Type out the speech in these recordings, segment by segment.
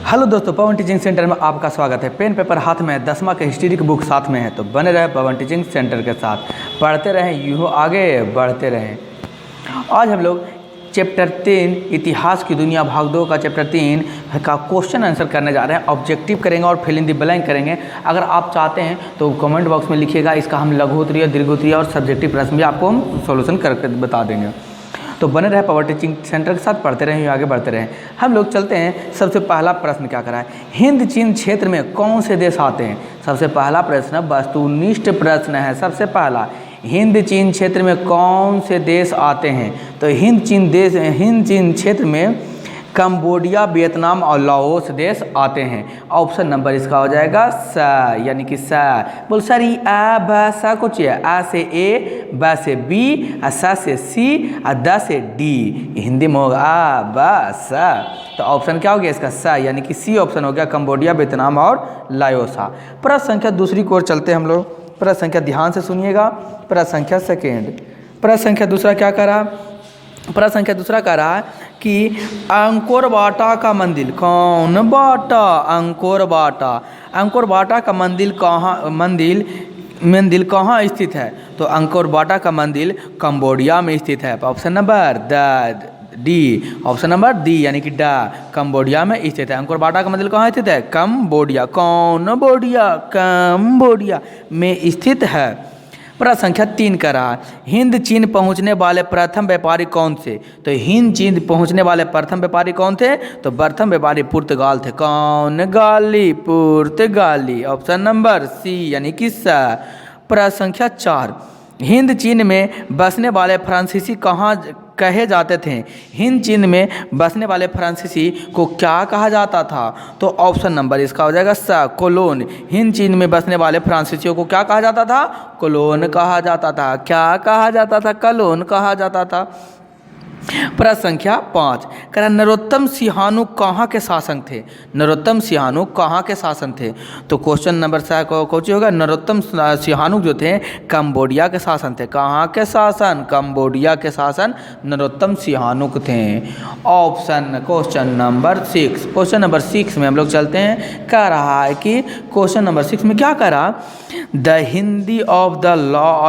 Hello दोस्तों, पवन teaching centre में आपका स्वागत है। पेन पेपर हाथ में है, 10वां के हिस्ट्री की बुक साथ में है, तो बने रहे पवन टीचिंग सेंटर के साथ, पढ़ते रहें, यूँ आगे बढ़ते रहें। आज हम लोग चैप्टर 3 इतिहास की दुनिया भाग 2 का चैप्टर 3 का क्वेश्चन आंसर करने जा रहे हैं। ऑब्जेक्टिव करेंगे और फिल इन द ब्लैंक करेंगे। अगर आप चाहते हैं तो कमेंट बॉक्स में लिखिएगा, इसका हम लघु उत्तरीय, दीर्घ उत्तरीय और सब्जेक्टिव प्रश्न भी आपको हम सोल्यूशन करके बता देंगे। तो बने रहे पवर टीचिंग सेंटर के साथ, पढ़ते रहें, आगे बढ़ते रहें। हम लोग चलते हैं। सबसे पहला प्रश्न क्या करा है, हिंद चीन क्षेत्र में कौन से देश आते हैं। सबसे पहला प्रश्न वस्तुनिष्ठ प्रश्न है। सबसे पहला, हिंद चीन क्षेत्र में कौन से देश आते हैं। तो हिंद चीन क्षेत्र में कंबोडिया, वियतनाम और लाओस देश आते हैं। ऑप्शन नंबर इसका हो जाएगा स, यानी कि स। बोल सर ये आ ब स कुछ है, आ से ए, ब से बी, स से सी, द से डी। हिंदी में होगा आ ब स। तो ऑप्शन क्या हो गया इसका स, यानी कि सी ऑप्शन हो गया, कंबोडिया, वियतनाम और लाओसा। प्रश्न संख्या दूसरी की ओर चलते हैं हम लोग। प्रश्न संख्या ध्यान से सुनिएगा। प्रश्न संख्या सेकेंड, प्रश्न संख्या दूसरा क्या करा, प्रश्न संख्या दूसरा कह रहा है कि अंकोर वाटा का मंदिर, कौन बाटा, अंकोर वाटा का मंदिर कहाँ स्थित है। तो अंकोर वाटा का मंदिर कंबोडिया में स्थित है। Option number D, option number D, यानी कि ड, कंबोडिया में स्थित है। अंकोर वाटा का मंदिर कहाँ स्थित है, कंबोडिया, कंबोडिया में स्थित है। प्रश्न संख्या 3 का रहा, हिंद चीन पहुंचने वाले प्रथम व्यापारी कौन थे। तो हिंद चीन पहुंचने वाले प्रथम व्यापारी कौन थे। तो प्रथम व्यापारी पुर्तगाल थे। कौन, गाली, पुर्तगाली। ऑप्शन नंबर सी, यानी कि स। प्रश्न संख्या 4, हिंद चीन में बसने वाले फ्रांसीसी कहाँ कहे जाते थे। हिंद चीन में बसने वाले फ्रांसीसी को क्या कहा जाता था। तो ऑप्शन नंबर इसका हो जाएगा स, कोलोन। हिंद चीन में बसने वाले फ्रांसीसियों को क्या कहा जाता था, कोलोन कहा जाता था। क्या कहा जाता था, कोलोन कहा जाता था। प्रश्न संख्या 5, कह नरोत्तम सिंहानु कहाँ के शासक थे। नरोत्तम सिंहानु कहाँ के शासक थे। तो क्वेश्चन नंबर कौन होगा, नरोत्तम सिंहानु जो थे कंबोडिया के शासन थे। कहाँ के शासन, कंबोडिया के शासन नरोत्तम सिंहानु थे। Option question number 6, question number 6 में हम लोग चलते हैं। कह रहा है कि क्वेश्चन नंबर 6 में क्या कह रहा, the Hindi of the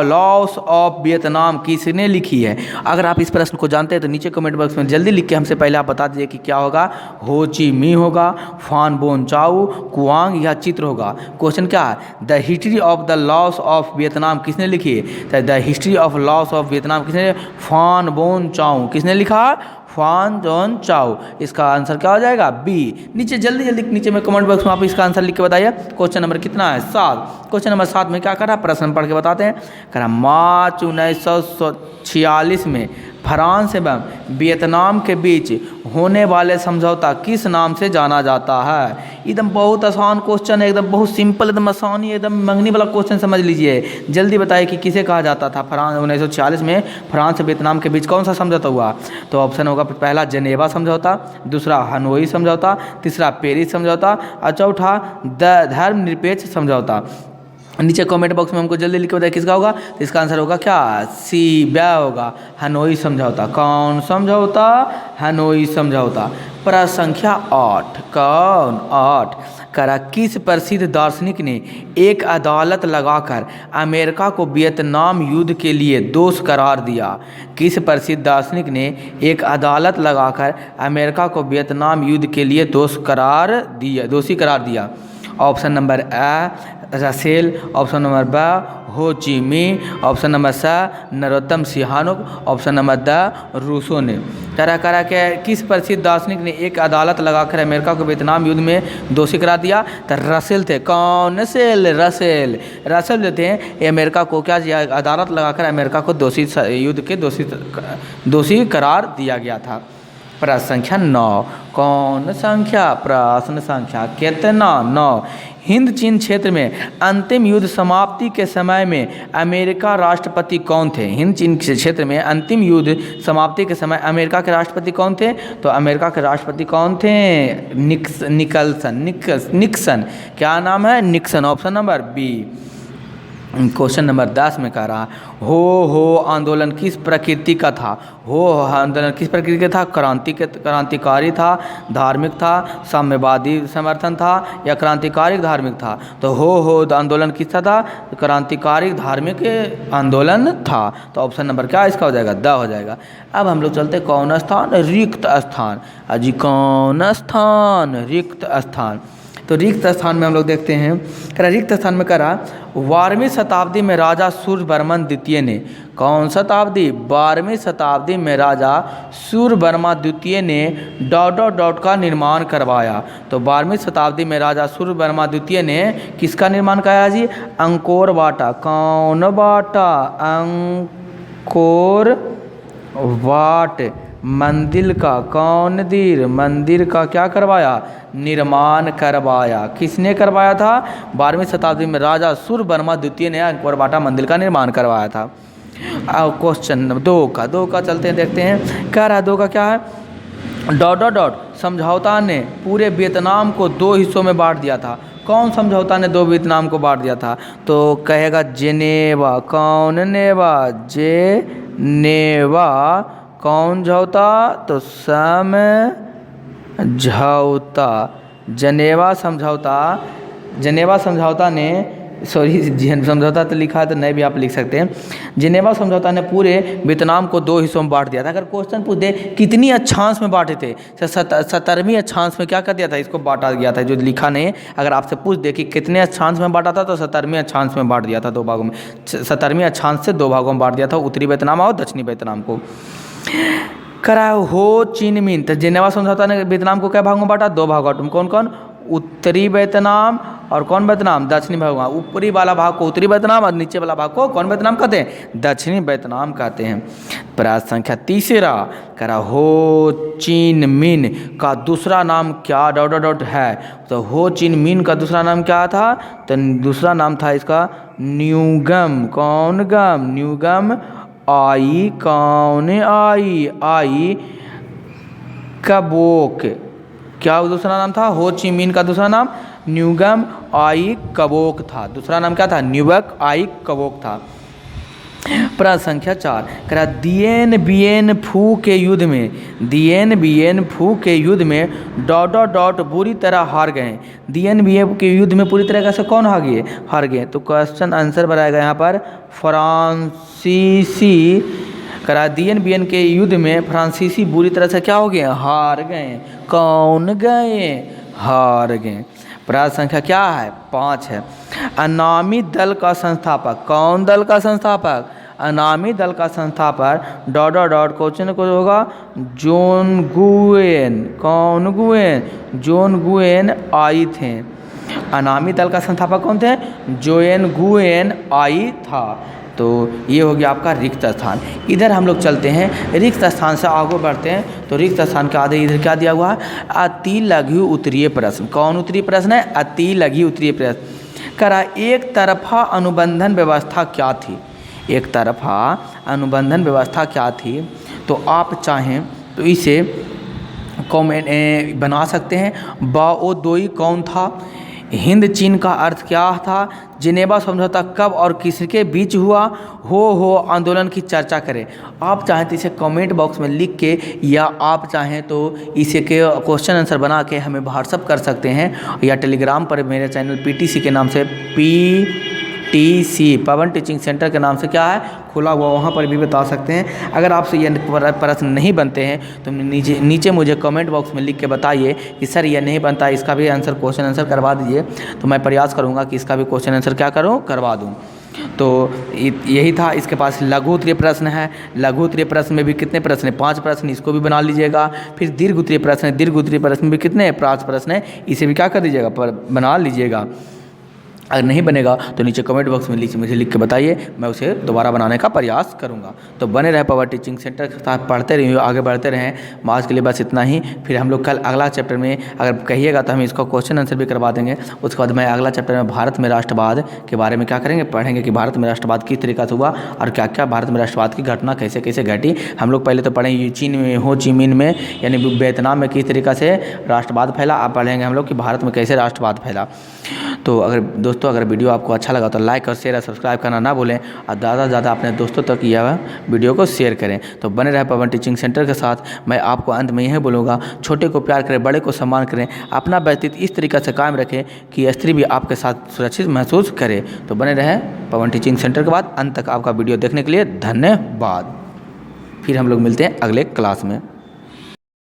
loss of Vietnam किसने लिखी है। अगर आप इस प्रश्न को जानते हैं तो नीचे कमेंट बॉक्स में जल्दी लिख के हमसे पहले आप बता दीजिए कि क्या होगा। हो ची मी होगा, फान बोन चाऊ, कुआंग या चित्र होगा। क्वेश्चन क्या है, the history of the loss of Vietnam किसने लिखी है। तो the history of loss of Vietnam किसने, फान बोन चाऊ। किसने लिखा, फान जोन चाओ। इसका आंसर क्या हो जाएगा, बी। नीचे जल्दी नीचे में कमेंट बॉक्स में आप इसका आंसर लिख के बताइए। क्वेश्चन नंबर कितना है, 7। क्वेश्चन नंबर 7 में क्या करा, प्रश्न पढ़ के बताते हैं। करा मार्च 1946 में फ्रांस एवं वियतनाम के बीच होने वाले समझौता किस नाम से जाना जाता है। एकदम बहुत आसान क्वेश्चन है, एकदम बहुत सिंपल, एकदम आसानी, एकदम मंगनी वाला क्वेश्चन समझ लीजिए। जल्दी बताइए कि किसे कहा जाता था। 1946 में फ्रांस वियतनाम के बीच कौन सा समझौता हुआ। तो ऑप्शन होगा पहला जेनेवा समझौता, दूसरा हनोई समझौता, तीसरा पेरिस समझौता और चौथा धर्मनिरपेक्ष समझौता। नीचे कमेंट बॉक्स में हमको जल्दी लिख के बताइए किसका होगा। तो इसका आंसर होगा क्या, सी, ब्या होगा, हनोई समझौता। कौन समझौता, हनोई समझौता। प्रश्न संख्या 8, कौन 8 करा, किस प्रसिद्ध दार्शनिक ने एक अदालत लगाकर अमेरिका को वियतनाम युद्ध के लिए दोष करार दिया। किस प्रसिद्ध दार्शनिक ने एक अदालत लगाकर अमेरिका को वियतनाम युद्ध के लिए दोषी करार दिया। Option number A Russell, option number ब Ho Chi Minh, option number स नरोत्तम सिंहानु, ऑप्शन नंबर द रूसो ने। करा के किस प्रसिद्ध दार्शनिक ने एक अदालत लगाकर अमेरिका को वियतनाम युद्ध में दोषी करा दिया। तो रसेल थे। कौन, रसेल जो थे ये अमेरिका को क्या अदालत लगाकर अमेरिका को युद्ध के दोषी करार दिया गया था। प्रश्न संख्या 9, कौन संख्या, प्रश्न संख्या कितना, 9। हिंद चीन क्षेत्र में अंतिम युद्ध समाप्ति के समय में अमेरिका राष्ट्रपति कौन थे। हिंद चीन क्षेत्र में अंतिम युद्ध समाप्ति के समय अमेरिका के राष्ट्रपति कौन थे। तो अमेरिका के राष्ट्रपति कौन थे, निक्सन। क्या नाम है, Nixon. Option number B. Question number 10 में कह रहा हो आंदोलन किस प्रकृति का था। हो आंदोलन किस प्रकृति का था। क्रांतिकारी था, धार्मिक था, साम्यवादी समर्थन था या क्रांतिकारी धार्मिक था। तो हो आंदोलन किसका था। क्रांतिकारी धार्मिक आंदोलन था। तो ऑप्शन नंबर क्या इसका हो जाएगा, द हो जाएगा। अब हम लोग चलते कौन स्थान, रिक्त स्थान। अजी कौन स्थान, रिक्त स्थान। तो रिक्त स्थान में हम लोग देखते हैं, रिक्त स्थान में करा 12वीं शताब्दी में राजा सूर्यवर्मन द्वितीय ने, कौन शताब्दी, 12वीं शताब्दी में राजा सूर्यवर्मा द्वितीय ने ... का निर्माण करवाया। तो 12वीं शताब्दी में राजा सूर्यवर्मा द्वितीय ने किसका निर्माण कराया जी, अंकोर वाटा। कौन वाटा, अंकोर वाट मंदिर का, कौन दीर मंदिर का क्या करवाया, निर्माण करवाया। किसने करवाया था, 12वीं शताब्दी में राजा सूर्यवर्मा द्वितीय ने अंकोर वाटा मंदिर का निर्माण करवाया था। अब क्वेश्चन नंबर 2 का चलते हैं, देखते हैं। कह रहा है 2 का क्या है, ... समझौता ने पूरे वियतनाम को 2 हिस्सों में बांट दिया था। कौन समझौता ने 2 वियतनाम को बांट दिया था। तो कहेगा जेनेवा। कौन नेवा, जेनेवा। कौन झौता, तो समझौता, जनेवा समझौता। जनेवा समझौता ने, सॉरी समझौता तो लिखा है तो नहीं भी आप लिख सकते हैं। जिनेवा समझौता ने पूरे वियतनाम को 2 हिस्सों में बांट दिया था। अगर क्वेश्चन पूछ दे कितनी अक्षांश में बांटे थे, 17वीं अक्षांश में क्या कर दिया था, इसको बांटा गया था, जो लिखा नहीं। अगर आपसे पूछ दे कि कितने अक्षांश में बांटा था, तो 17वीं अक्षांश में बांट दिया था, 2 भागों में। 17वीं अक्षांश से 2 भागों में बांट दिया था, उत्तरी वियतनाम और दक्षिणी वियतनाम को। करा हो चिन मिन। तो जिनेवा समझौता ने वियतनाम को क्या भागों में बांटा, 2 भागों में। कौन कौन, उत्तरी वियतनाम और कौन वियतनाम, दक्षिणी वियतनाम। ऊपरी वाला भाग को उत्तरी वियतनाम और नीचे वाला भाग को कौन वियतनाम कहते हैं, दक्षिणी वियतनाम कहते हैं। प्रश्न संख्या 3 करा हो चिन मिन का दूसरा नाम क्या ... है। तो हो चिन मिन का दूसरा नाम क्या था, तो दूसरा नाम था इसका न्यूगम। कौन गम, न्यूगम आई। कौन आई कबोक। क्या दूसरा नाम था, हो ची मिन का दूसरा नाम न्यूगम आई कबोक था। दूसरा नाम क्या था, न्यूबक आई कबोक था। प्रश्न संख्या 4 करा दिएन बिएन फू के युद्ध में, दिएन बिएन फू के युद्ध में ... बुरी तरह हार गए। दिएन बिएन के युद्ध में पूरी तरह से कौन हार गए। तो क्वेश्चन आंसर बनाएगा यहाँ पर फ्रांसीसी। करा दिएन बिएन के युद्ध में फ्रांसीसी बुरी तरह से क्या हो गए, हार गए। कौन गए, हार गए। प्रश्न संख्या क्या है, 5 है। अनामी दल का संस्थापक। कौन दल का संस्थापक, अनामी दल का संस्थापक ... क्वेश्चन को होगा जॉन गुयेन। कौन गुयेन, जॉन गुयेन आई थे। अनामी दल का संस्थापक कौन थे, जोएन गुयेन आई था। तो ये हो गया आपका रिक्त स्थान। इधर हम लोग चलते हैं, रिक्त स्थान से आगे बढ़ते हैं। तो रिक्त स्थान के आगे इधर क्या दिया हुआ है, अति लघु उत्तरीय प्रश्न। कौन उत्तरीय प्रश्न है, अति लघु उत्तरीय प्रश्न। करा एक तरफा अनुबंधन व्यवस्था क्या थी, एक तरफा अनुबंधन व्यवस्था क्या थी। तो आप चाहें तो इसे कमेंट बना सकते हैं। बाओदोई कौन था, हिंद चीन का अर्थ क्या था, जिनेवा समझौता कब और किसके बीच हुआ, हो आंदोलन की चर्चा करें। आप चाहें तो इसे कमेंट बॉक्स में लिख के, या आप चाहें तो इसे के क्वेश्चन आंसर बना के हमें व्हाट्सअप कर सकते हैं, या टेलीग्राम पर मेरे चैनल PTC के नाम से, PTC पवन टीचिंग सेंटर के नाम से क्या है खुला हुआ, वहाँ पर भी बता सकते हैं। अगर आपसे ये प्रश्न नहीं बनते हैं तो नीचे मुझे कमेंट बॉक्स में लिख के बताइए कि सर ये नहीं बनता, इसका भी आंसर क्वेश्चन आंसर करवा दीजिए। तो मैं प्रयास करूँगा कि इसका भी क्वेश्चन आंसर क्या करूँ, करवा दूँ। तो यही था। इसके पास लघु उत्तरीय प्रश्न है। लघु उत्तरीय प्रश्न में भी कितने प्रश्न है, 5 प्रश्न, इसको भी बना लीजिएगा। फिर दीर्घ उत्तरीय प्रश्न है, दीर्घ उत्तरीय प्रश्न में भी कितने 5 प्रश्न है, इसे भी क्या कर दीजिएगा, बना लीजिएगा। अगर नहीं बनेगा तो नीचे कमेंट बॉक्स में मुझे लिख के बताइए, मैं उसे दोबारा बनाने का प्रयास करूंगा। तो बने रहे पवर टीचिंग सेंटर के साथ, पढ़ते रहिए, आगे बढ़ते रहें। आज के लिए बस इतना ही। फिर हम लोग कल अगला चैप्टर में अगर कहिएगा तो हम इसका क्वेश्चन आंसर भी करवा देंगे। उसके बाद मैं अगला चैप्टर में भारत में राष्ट्रवाद के बारे में क्या करेंगे, पढ़ेंगे कि भारत में राष्ट्रवाद किस तरीका से हुआ और क्या क्या भारत में राष्ट्रवाद की घटना कैसे कैसे घटी। हम लोग पहले तो पढ़ेंगे चीन में, हो ची मिन में यानी वियतनाम में किस तरीका से राष्ट्रवाद फैला। आप पढ़ेंगे हम लोग कि भारत में कैसे राष्ट्रवाद फैला। तो अगर दोस्तों दोस्तों अगर वीडियो आपको अच्छा लगा तो लाइक और शेयर और सब्सक्राइब करना ना भूलें और ज़्यादा से ज़्यादा अपने दोस्तों तक यह वीडियो को शेयर करें। तो बने रहे पवन टीचिंग सेंटर के साथ। मैं आपको अंत में यह बोलूँगा, छोटे को प्यार करें, बड़े को सम्मान करें, अपना व्यक्तित्व इस तरीक़े से कायम रखें कि स्त्री भी आपके साथ सुरक्षित महसूस करे। तो बने रहे पवन टीचिंग सेंटर के बाद अंत तक। आपका वीडियो देखने के लिए धन्यवाद। फिर हम लोग मिलते हैं अगले क्लास में।